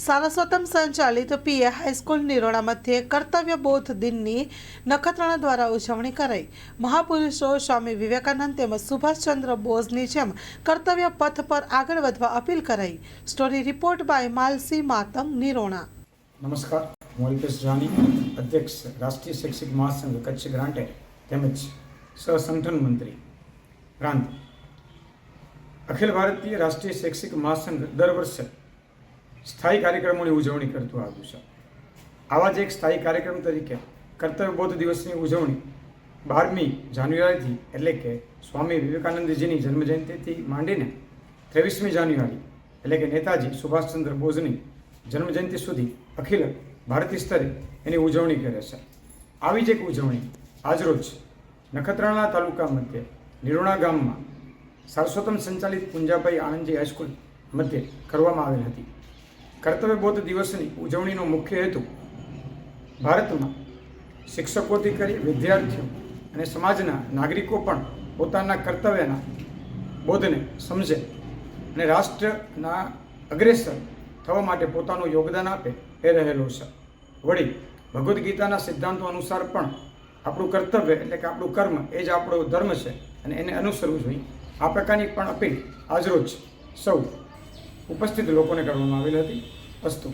સારસ્વતમ સંચાલિત પીએ હાઈસ્કૂલ નિરોણા મધ્યે કર્તવ્ય બોધ દિનની નખત્રાણા દ્વારા ઉજવણી કરાઈ। મહાપુરુષો સ્વામી વિવેકાનંદ તેમજ સુભાષચંદ્ર બોઝની જેમ કર્તવ્ય પથ પર આગળ વધવા અપીલ કરાઈ। Story report by Malsi Matang, Nirona. નમસ્કાર, હું અલ્પેશ જાની, અધ્યક્ષ રાષ્ટ્રીય શૈક્ષિક મહાસંઘ કચ્છ ગ્રાન્ટે તેમજ સહસંગઠન મંત્રી પ્રાંત। અખિલ ભારતીય રાષ્ટ્રીય શૈક્ષિક મહાસંઘ દર વર્ષે સ્થાયી કાર્યક્રમોની ઉજવણી કરતું આવ્યું છે। આવા જ એક સ્થાયી કાર્યક્રમ તરીકે કર્તવ્ય બોધ દિવસની ઉજવણી 12મી જાન્યુઆરીથી એટલે કે સ્વામી વિવેકાનંદજીની જન્મજયંતિથી માંડીને 23મી જાન્યુઆરી એટલે કે નેતાજી સુભાષચંદ્ર બોઝની જન્મજયંતિ સુધી અખિલ ભારતીય સ્તરે એની ઉજવણી કરે છે। આવી જ એક ઉજવણી આજરોજ નખત્રાણા તાલુકા મધ્યે નિરોણા ગામમાં સારસ્વતમ સંચાલિત પુંજાભાઈ આનંદજી હાઈસ્કૂલ મધ્યે કરવામાં આવેલ હતી। કર્તવ્ય બોધ દિવસની ઉજવણીનો મુખ્ય હેતુ ભારતમાં શિક્ષકોથી કરી વિદ્યાર્થીઓ અને સમાજના નાગરિકો પણ પોતાના કર્તવ્યના બોધને સમજે અને રાષ્ટ્રના અગ્રેસર થવા માટે પોતાનું યોગદાન આપે એ રહેલો છે। વળી ભગવદ્ ગીતાના સિદ્ધાંતો અનુસાર પણ આપણું કર્તવ્ય એટલે કે આપણું કર્મ એ જ આપણો ધર્મ છે અને એને અનુસરવું જોઈએ। આ પ્રકારની પણ અપીલ આજરોજ સૌ ઉપસ્થિત લોકોને કરવામાં આવેલી હતી। અસ્તુ।